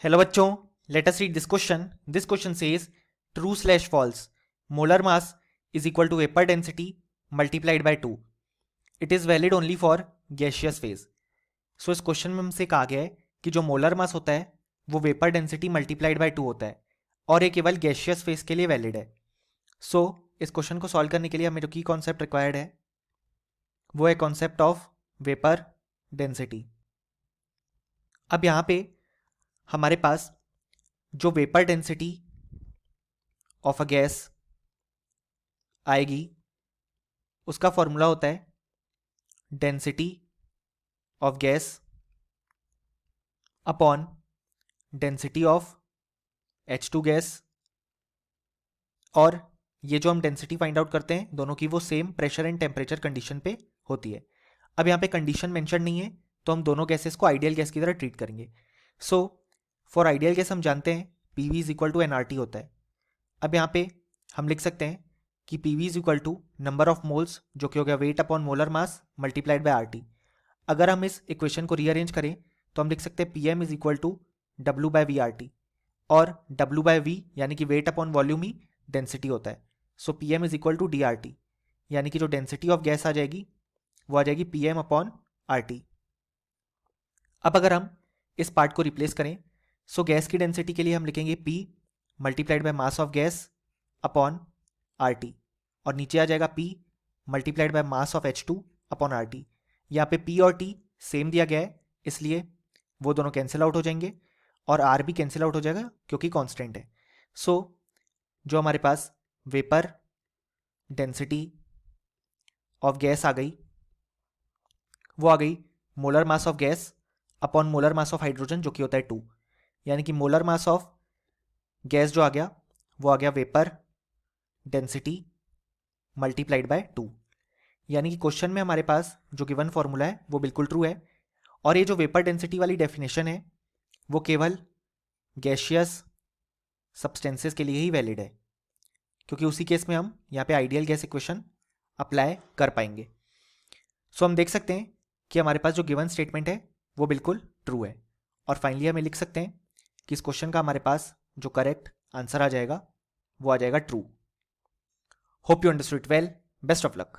Hello बच्चों, let us read this question. This question says true slash false. Molar mass is equal to vapour density multiplied by 2. It is valid only for gaseous phase. So इस question में हमसे कहा गया है कि जो molar mass होता है वो वेपर डेंसिटी मल्टीप्लाइड बाय 2 होता है और ये केवल गैसियस फेज के लिए वैलिड है. सो इस क्वेश्चन को सॉल्व करने के लिए हमें जो की कॉन्सेप्ट रिक्वायर्ड है वो है कॉन्सेप्ट ऑफ वेपर डेंसिटी. अब यहाँ पे हमारे पास जो vapour density of a gas आएगी उसका फॉर्मूला होता है density of gas upon density of H2 gas. और ये जो हम डेंसिटी फाइंड आउट करते हैं दोनों की वो same pressure and temperature condition पे होती है. अब यहाँ पे कंडीशन मेंशन नहीं है तो हम दोनों गैसेस को आइडियल गैस की तरह ट्रीट करेंगे. सो फॉर आइडियल गैस हम जानते हैं PV is equal to NRT होता है. अब यहाँ पे हम लिख सकते हैं कि PV is equal to number of moles जो कि हो गया weight upon molar mass multiplied by RT. अगर हम इस इक्वेशन को रीअरेंज करें तो हम लिख सकते हैं PM is equal to W by VRT और W बाय V यानी कि वेट अपॉन वॉल्यूम ही डेंसिटी होता है. So PM is equal to DRT यानी कि जो डेंसिटी ऑफ गैस आ जाएगी वो आ जाएगी PM अपॉन RT. अब अगर हम इस पार्ट को रिप्लेस करें सो गैस की डेंसिटी के लिए हम लिखेंगे P multiplied by mass of gas upon RT और नीचे आ जाएगा P multiplied by mass of H2 upon RT. यहाँ पे P और T सेम दिया गया है इसलिए वो दोनों कैंसिल आउट हो जाएंगे और R भी कैंसिल आउट हो जाएगा क्योंकि कांस्टेंट है. सो जो हमारे पास वेपर डेंसिटी ऑफ गैस आ गई वो आ गई molar mass of gas upon molar mass of hydrogen जो कि होता है 2. यानी कि मोलर मास ऑफ गैस जो आ गया वो आ गया वेपर डेंसिटी मल्टीप्लाइड बाय 2. यानी कि क्वेश्चन में हमारे पास जो गिवन फॉर्मूला है वो बिल्कुल ट्रू है और ये जो वेपर डेंसिटी वाली डेफिनेशन है वो केवल गैसियस सब्सटेंसेस के लिए ही वैलिड है क्योंकि उसी केस में हम यहाँ पे आइडियल गैस इक्वेशन अप्लाई कर पाएंगे. सो हम देख सकते हैं कि हमारे पास जो गिवन स्टेटमेंट है वो बिल्कुल ट्रू है और फाइनली हमें लिख सकते हैं कि इस क्वेश्चन का हमारे पास जो करेक्ट आंसर आ जाएगा वो आ जाएगा true. Hope you understood it well. Best of luck.